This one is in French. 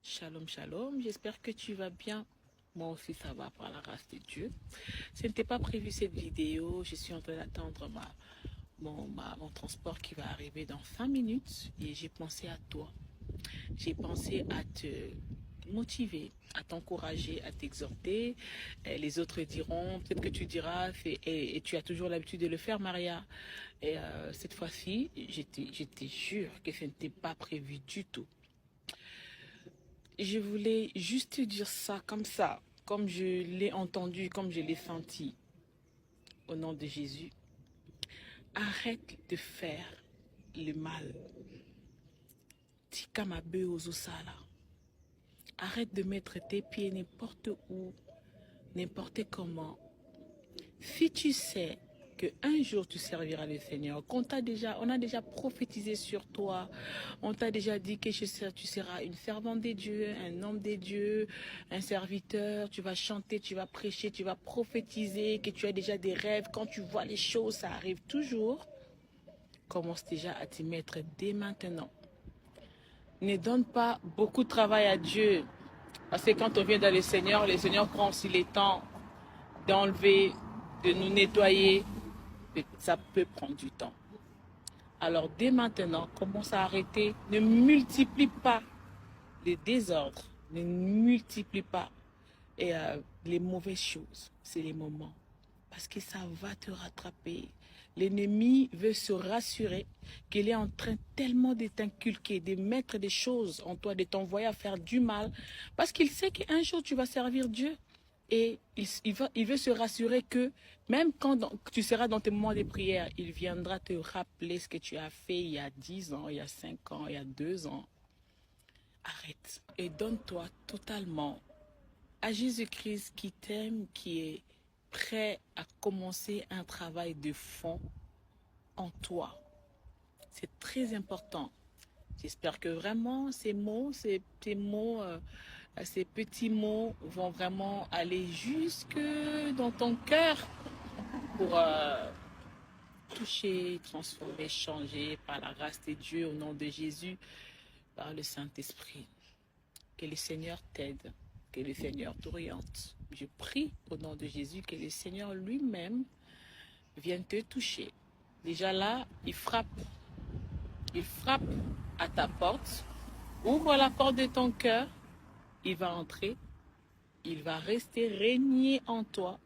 Shalom, shalom. J'espère que tu vas bien. Moi aussi, ça va par la grâce de Dieu. Ce n'était pas prévu cette vidéo. Je suis en train d'attendre mon transport qui va arriver dans 5 minutes et j'ai pensé à toi. J'ai pensé à te motiver, à t'encourager, à t'exhorter. Les autres diront, peut-être que tu diras, et tu as toujours l'habitude de le faire, Maria. Et cette fois-ci, je te jure que ce n'était pas prévu du tout. Je voulais juste te dire ça, comme je l'ai entendu, comme je l'ai senti, au nom de Jésus. Arrête de faire le mal. Tikamabe ozosala. Arrête de mettre tes pieds n'importe où, n'importe comment. Si tu sais qu'un jour tu serviras le Seigneur, on a déjà prophétisé sur toi, on t'a déjà dit que tu seras une servante des dieux, un homme des dieux, un serviteur, tu vas chanter, tu vas prêcher, tu vas prophétiser, que tu as déjà des rêves. Quand tu vois les choses, ça arrive toujours. Commence déjà à t'y mettre dès maintenant. Ne donne pas beaucoup de travail à Dieu. Parce que quand on vient dans le Seigneur prend aussi le temps d'enlever, de nous nettoyer. Ça peut prendre du temps. Alors dès maintenant, commence à arrêter. Ne multiplie pas les désordres. Ne multiplie pas les mauvaises choses. C'est les moments. Parce que ça va te rattraper. L'ennemi veut se rassurer qu'il est en train tellement de t'inculquer, de mettre des choses en toi, de t'envoyer à faire du mal. Parce qu'il sait qu'un jour tu vas servir Dieu. Et il veut se rassurer que même quand tu seras dans tes moments de prière, il viendra te rappeler ce que tu as fait il y a 10 ans, il y a 5 ans, il y a 2 ans. Arrête et donne-toi totalement à Jésus-Christ qui t'aime, qui est prêt à commencer un travail de fond en toi. C'est très important. J'espère que vraiment ces petits mots vont vraiment aller jusque dans ton cœur pour toucher, transformer, changer par la grâce de Dieu au nom de Jésus, par le Saint-Esprit. Que le Seigneur t'aide, que le Seigneur t'oriente. Je prie au nom de Jésus que le Seigneur lui-même vienne te toucher. Déjà là, il frappe à ta porte. Ouvre la porte de ton cœur. Il va entrer. Il va rester régner en toi